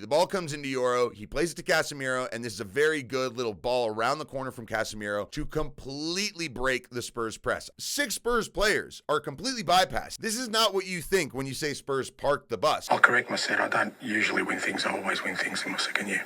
The ball comes into Euro, he plays it to Casemiro, and this is a very good little ball around the corner from Casemiro to completely break the Spurs press. 6 Spurs players are completely bypassed. This is not what you think when you say Spurs parked the bus. I'll correct myself. I don't usually win things. I always win things in my second year.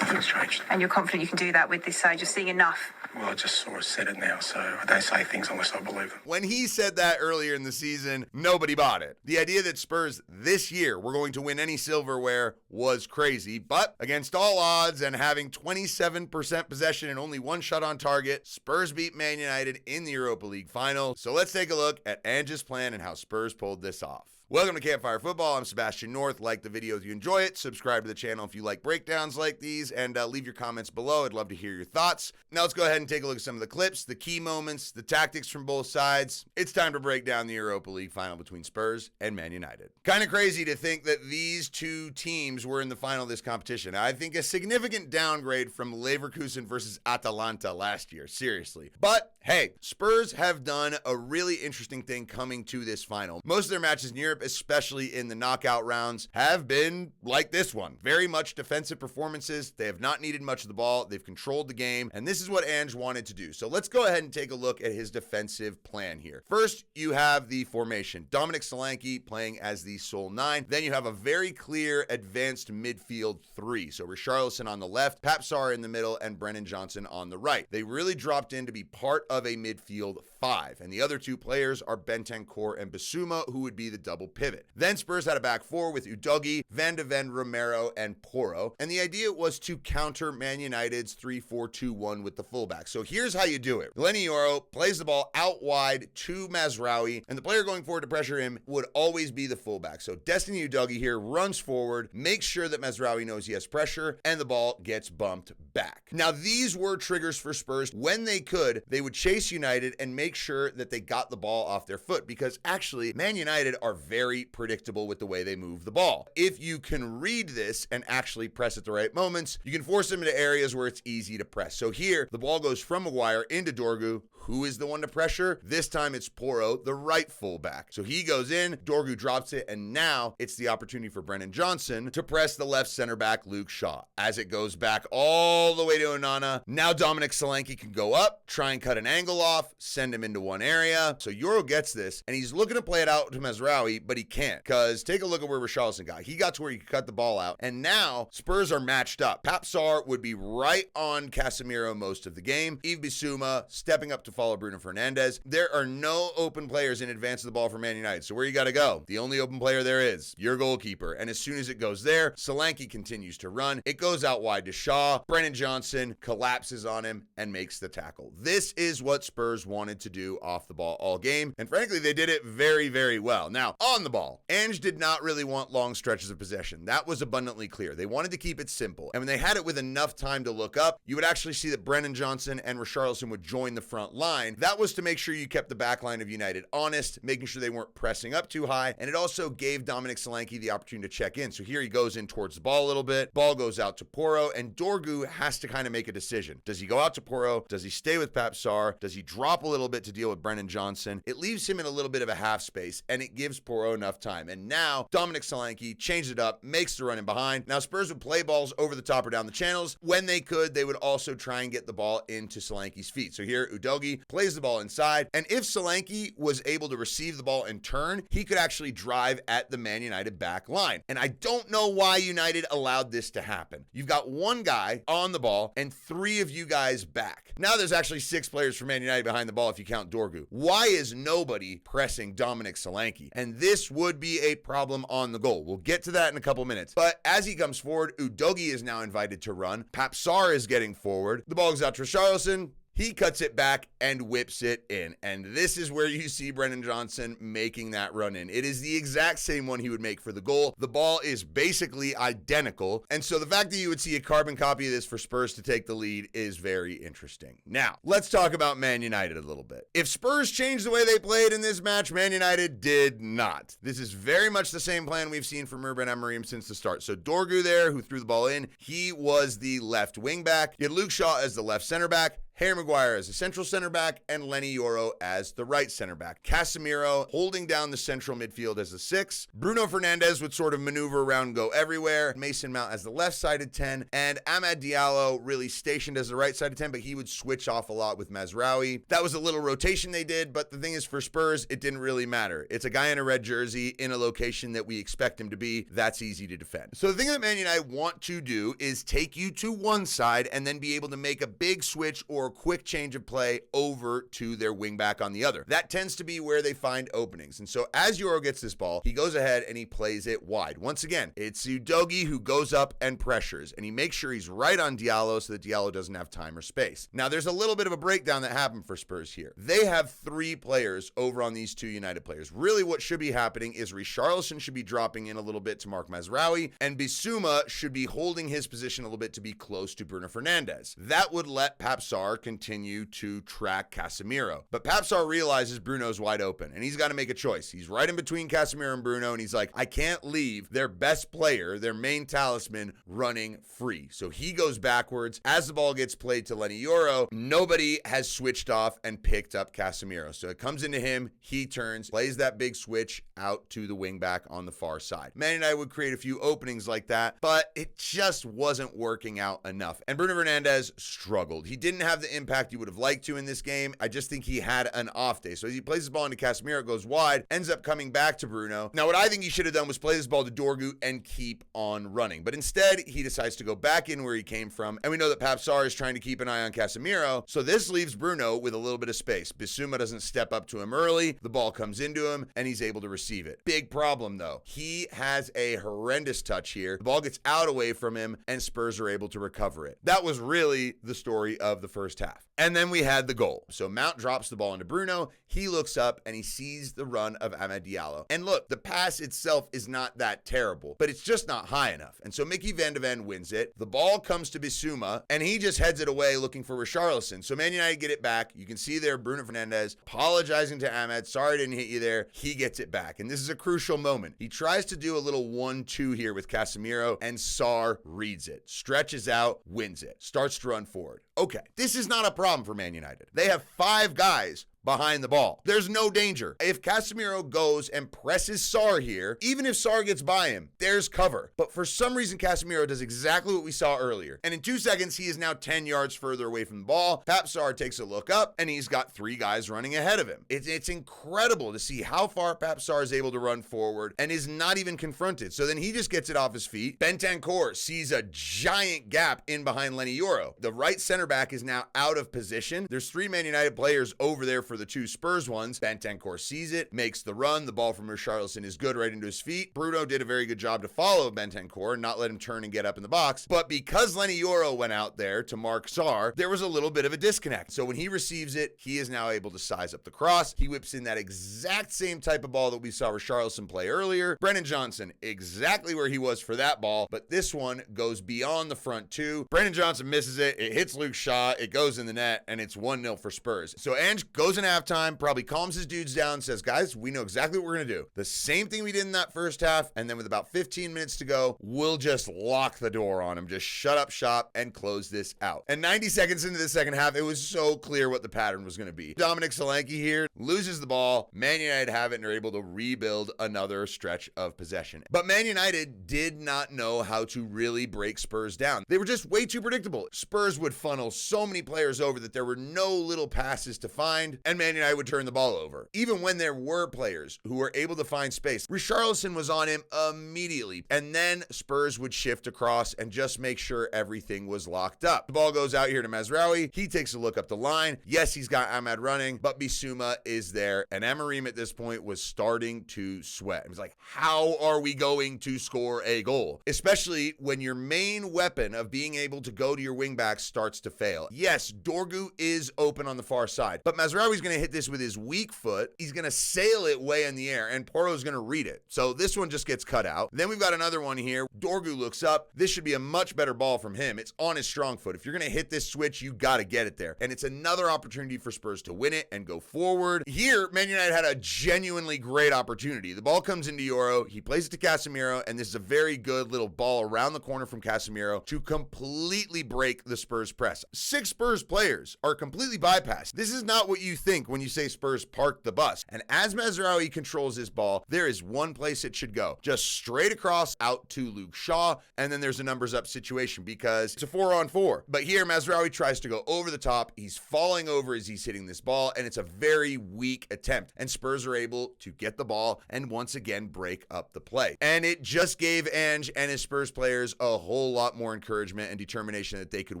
Nothing's changed. And you're confident you can do that with this stage of seeing enough? Well, I just sort of said it now, so I don't say things unless I believe them. When he said that earlier in the season, nobody bought it. The idea that Spurs this year were going to win any silverware was crazy, but against all odds and having 27% possession and only 1 shot on target, Spurs beat Man United in the Europa League final. So let's take a look at Ange's plan and how Spurs pulled this off. Welcome to Campfire Football. I'm Sebastian North. Like the video if you enjoy it. Subscribe to the channel if you like breakdowns like these, and leave your comments below. I'd love to hear your thoughts. Now let's go ahead and take a look at some of the clips, the key moments, the tactics from both sides. It's time to break down the Europa League final between Spurs and Man United. Kind of crazy to think that these two teams were in the final of this competition. I think a significant downgrade from Leverkusen versus Atalanta last year, seriously. But hey, Spurs have done a really interesting thing coming to this final. Most of their matches in Europe, especially in the knockout rounds, have been like this one. Very much defensive performances. They have not needed much of the ball. They've controlled the game, and this is what Ange wanted to do. So let's go ahead and take a look at his defensive plan here. First, you have the formation. Dominic Solanke playing as the sole 9. Then you have a very clear advanced midfield 3. So Richarlison on the left, Pap Sarr in the middle, and Brennan Johnson on the right. They really dropped in to be part of a midfield 5. And the other 2 players are Bentancur and Bissouma, who would be the double pivot. Then Spurs had a back 4 with Udogie, Van de Ven, Romero, and Porro. And the idea was to counter Man United's 3-4-2-1 with the fullback. So here's how you do it. Lenny Yoro plays the ball out wide to Mazraoui, and the player going forward to pressure him would always be the fullback. So Destiny Udogie here runs forward, makes sure that Mazraoui knows he has pressure, and the ball gets bumped back. Now, these were triggers for Spurs. When they could, they would chase United and make sure that they got the ball off their foot, because actually, Man United are very predictable with the way they move the ball. If you can read this and actually press at the right moments, you can force them into areas where it's easy to press. So here, the ball goes from Maguire into Dorgu. Who is the one to pressure? This time it's Porro, the right fullback. So he goes in, Dorgu drops it, and now it's the opportunity for Brennan Johnson to press the left center back, Luke Shaw. As it goes back all the way to Onana, now Dominic Solanke can go up, try and cut an angle off, send him into one area. So Euro gets this, and he's looking to play it out to Mazraoui, but he can't, because take a look at where Richarlison got. He got to where he could cut the ball out, and now Spurs are matched up. Pap Sarr would be right on Casemiro most of the game. Yves Bissouma stepping up to follow Bruno Fernandes. There are no open players in advance of the ball for Man United. So where you got to go? The only open player there is your goalkeeper. And as soon as it goes there, Solanke continues to run. It goes out wide to Shaw. Brennan Johnson collapses on him and makes the tackle. This is what Spurs wanted to do off the ball all game. And frankly, they did it very, very well. Now, on the ball, Ange did not really want long stretches of possession. That was abundantly clear. They wanted to keep it simple. And when they had it with enough time to look up, you would actually see that Brennan Johnson and Richarlison would join the front line. That was to make sure you kept the back line of United honest, making sure they weren't pressing up too high, and it also gave Dominic Solanke the opportunity to check in. So here he goes in towards the ball a little bit, ball goes out to Porro, and Dorgu has to kind of make a decision. Does he go out to Porro? Does he stay with Pap Sarr? Does he drop a little bit to deal with Brennan Johnson? It leaves him in a little bit of a half space, and it gives Porro enough time. And now Dominic Solanke changed it up, makes the run in behind. Now Spurs would play balls over the top or down the channels. When they could, they would also try and get the ball into Solanke's feet. So here, Udogie plays the ball inside, and if Solanke was able to receive the ball and turn, he could actually drive at the Man United back line. And I don't know why United allowed this to happen. You've got one guy on the ball and 3 of you guys back. Now there's actually 6 players for Man United behind the ball if you count Dorgu. Why is nobody pressing Dominic Solanke? And this would be a problem on the goal. We'll get to that in a couple minutes. But as he comes forward, Udogie is now invited to run. Pap Sarr is getting forward. The ball goes out to Richarlison. He cuts it back and whips it in. And this is where you see Brennan Johnson making that run in. It is the exact same one he would make for the goal. The ball is basically identical. And so the fact that you would see a carbon copy of this for Spurs to take the lead is very interesting. Now, let's talk about Man United a little bit. If Spurs changed the way they played in this match, Man United did not. This is very much the same plan we've seen from Ruben Amorim since the start. So Dorgu there, who threw the ball in, he was the left wing back. You had Luke Shaw as the left center back. Harry Maguire as a central center back, and Lenny Yoro as the right center back. Casemiro holding down the central midfield as a 6. Bruno Fernandes would sort of maneuver around and go everywhere. Mason Mount as the left-sided 10, and Amad Diallo really stationed as the right-sided 10, but he would switch off a lot with Mazraoui. That was a little rotation they did, but the thing is, for Spurs, it didn't really matter. It's a guy in a red jersey in a location that we expect him to be. That's easy to defend. So the thing that Man United want to do is take you to one side and then be able to make a big switch or a quick change of play over to their wingback on the other. That tends to be where they find openings. And so as Yoro gets this ball, he goes ahead and he plays it wide. Once again, it's Udogie who goes up and pressures, and he makes sure he's right on Diallo so that Diallo doesn't have time or space. Now, there's a little bit of a breakdown that happened for Spurs here. They have 3 players over on these 2 United players. Really, what should be happening is Richarlison should be dropping in a little bit to Mark Mazraoui, and Bissouma should be holding his position a little bit to be close to Bruno Fernandes. That would let Pape Sarr continue to track Casemiro. But Pape Sarr realizes Bruno's wide open, and he's got to make a choice. He's right in between Casemiro and Bruno, and he's like, I can't leave their best player, their main talisman, running free. So he goes backwards. As the ball gets played to Lenny Yoro, nobody has switched off and picked up Casemiro. So it comes into him, he turns, plays that big switch out to the wing back on the far side. Man United would create a few openings like that, but it just wasn't working out enough. And Bruno Fernandes struggled. He didn't have the impact you would have liked to in this game. I just think he had an off day. So as he plays the ball into Casemiro, it goes wide, ends up coming back to Bruno. Now, what I think he should have done was play this ball to Dorgu and keep on running. But instead, he decides to go back in where he came from. And we know that Pape Sarr is trying to keep an eye on Casemiro. So this leaves Bruno with a little bit of space. Bissouma doesn't step up to him early. The ball comes into him and he's able to receive it. Big problem though. He has a horrendous touch here. The ball gets out away from him and Spurs are able to recover it. That was really the story of the first half. And then we had the goal. So Mount drops the ball into Bruno. He looks up and he sees the run of Amad Diallo. And look, the pass itself is not that terrible, but it's just not high enough. And so Mickey van de Ven wins it. The ball comes to Bissouma and he just heads it away looking for Richarlison. So Man United get it back. You can see there Bruno Fernandes apologizing to Amad. Sorry I didn't hit you there. He gets it back. And this is a crucial moment. He tries to do a little 1-2 here with Casemiro and Sarr reads it. Stretches out, wins it. Starts to run forward. Okay, this is not a problem for Man United. They have 5 guys behind the ball. There's no danger. If Casemiro goes and presses Sarr here, even if Sarr gets by him, there's cover. But for some reason, Casemiro does exactly what we saw earlier. And in 2 seconds, he is now 10 yards further away from the ball. Pape Sarr takes a look up, and he's got 3 guys running ahead of him. It's incredible to see how far Pape Sarr is able to run forward and is not even confronted. So then he just gets it off his feet. Bentancur sees a giant gap in behind Lenny Yoro. The right center back is now out of position. There's 3 Man United players over there for the 2 Spurs ones. Bentancur sees it, makes the run. The ball from Richarlison is good right into his feet. Bruno did a very good job to follow Bentancur and not let him turn and get up in the box. But because Lenny Yoro went out there to mark Sarr, there was a little bit of a disconnect. So when he receives it, he is now able to size up the cross. He whips in that exact same type of ball that we saw Richarlison play earlier. Brennan Johnson, exactly where he was for that ball, but this one goes beyond the front 2. Brennan Johnson misses it. It hits Luke Shaw. It goes in the net, and it's 1-0 for Spurs. So Ange goes in halftime, probably calms his dudes down and says, guys, we know exactly what we're going to do. The same thing we did in that first half, and then with about 15 minutes to go, we'll just lock the door on him, just shut up shop and close this out. And 90 seconds into the second half, it was so clear what the pattern was going to be. Dominic Solanke here loses the ball. Man United have it and are able to rebuild another stretch of possession. But Man United did not know how to really break Spurs down. They were just way too predictable. Spurs would funnel so many players over that there were no little passes to find, and Man United would turn the ball over. Even when there were players who were able to find space, Richarlison was on him immediately, and then Spurs would shift across and just make sure everything was locked up. The ball goes out here to Mazraoui. He takes a look up the line. Yes, he's got Amad running, but Bissouma is there, and Amorim at this point was starting to sweat. It was like, how are we going to score a goal? Especially when your main weapon of being able to go to your wingback starts to fail. Yes, Dorgu is open on the far side, but Mazraoui's he's going to hit this with his weak foot. He's going to sail it way in the air, and Porro's going to read it. So this one just gets cut out. Then we've got another one here. Dorgu looks up. This should be a much better ball from him. It's on his strong foot. If you're going to hit this switch, you got to get it there. And it's another opportunity for Spurs to win it and go forward. Here, Man United had a genuinely great opportunity. The ball comes into Euro. He plays it to Casemiro, and this is a very good little ball around the corner from Casemiro to completely break the Spurs press. 6 Spurs players are completely bypassed. This is not what you think when you say Spurs parked the bus. And as Mazraoui controls this ball, there is one place it should go. Just straight across out to Luke Shaw, and then there's a numbers up situation because it's a 4-on-4. But here, Mazraoui tries to go over the top. He's falling over as he's hitting this ball, and it's a very weak attempt. And Spurs are able to get the ball and once again break up the play. And it just gave Ange and his Spurs players a whole lot more encouragement and determination that they could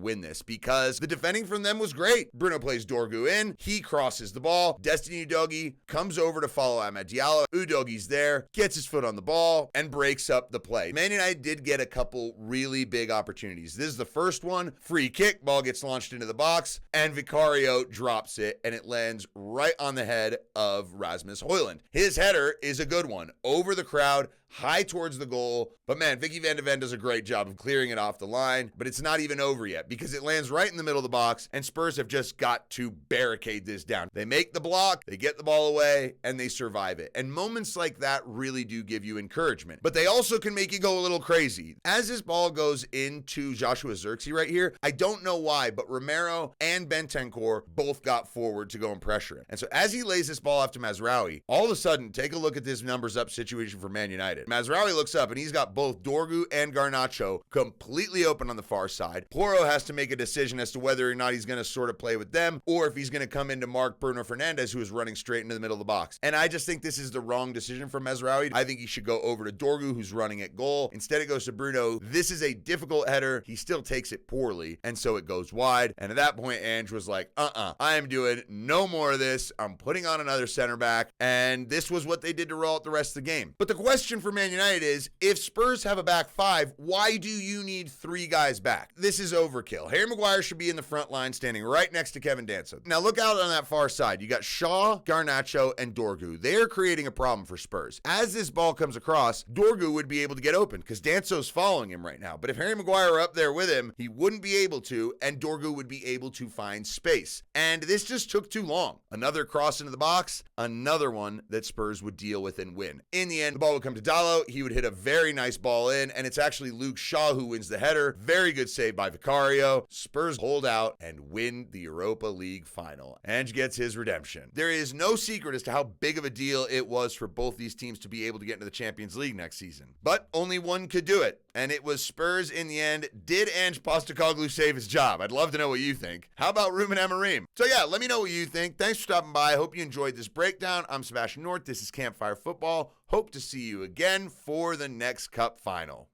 win this because the defending from them was great. Bruno plays Dorgu in. He crosses the ball. Destiny Udogie comes over to follow Amad Diallo. Udogie's there, gets his foot on the ball, and breaks up the play. Man United did get a couple really big opportunities. This is the first one. Free kick. Ball gets launched into the box, and Vicario drops it, and it lands right on the head of Rasmus Højlund. His header is a good one. Over the crowd, high towards the goal. But man, Vicky Van de Ven does a great job of clearing it off the line, but it's not even over yet because it lands right in the middle of the box, and Spurs have just got to barricade this down. They make the block, they get the ball away, and they survive it. And moments like that really do give you encouragement, but they also can make you go a little crazy. As this ball goes into Joshua Zirkzee right here, I don't know why, but Romero and Bentancur both got forward to go and pressure it. And so as he lays this ball off to Mazraoui, all of a sudden, take a look at this numbers up situation for Man United. Mazraoui looks up and he's got both Dorgu and Garnacho completely open on the far side. Porro has to make a decision as to whether or not he's going to sort of play with them or if he's going to come in to mark Bruno Fernandes, who is running straight into the middle of the box. And I just think this is the wrong decision for Mazraoui. I think he should go over to Dorgu, who's running at goal. Instead, it goes to Bruno. This is a difficult header. He still takes it poorly, and so it goes wide. And at that point, Ange was like, I am doing no more of this. I'm putting on another center back. And this was what they did to roll out the rest of the game. But the question for Man United is, if Spurs have a back 5, why do you need 3 guys back? This is overkill. Harry Maguire should be in the front line standing right next to Kevin Danso. Now look out on that far side. You got Shaw, Garnacho, and Dorgu. They're creating a problem for Spurs. As this ball comes across, Dorgu would be able to get open because Danso's following him right now. But if Harry Maguire were up there with him, he wouldn't be able to, and Dorgu would be able to find space. And this just took too long. Another cross into the box, another one that Spurs would deal with and win. In the end, the ball would come to Dalot. He would hit a very nice ball in, and it's actually Luke Shaw who wins the header. Very good save by Vicario. Spurs hold out and win the Europa League final. Ange gets his redemption. There is no secret as to how big of a deal it was for both these teams to be able to get into the Champions League next season. But only one could do it, and it was Spurs in the end. Did Ange Postecoglou save his job? I'd love to know what you think. How about Ruben Amorim? So yeah, let me know what you think. Thanks for stopping by. I hope you enjoyed this breakdown. I'm Sebastian North. This is Campfire Football. Hope to see you again for the next Cup final.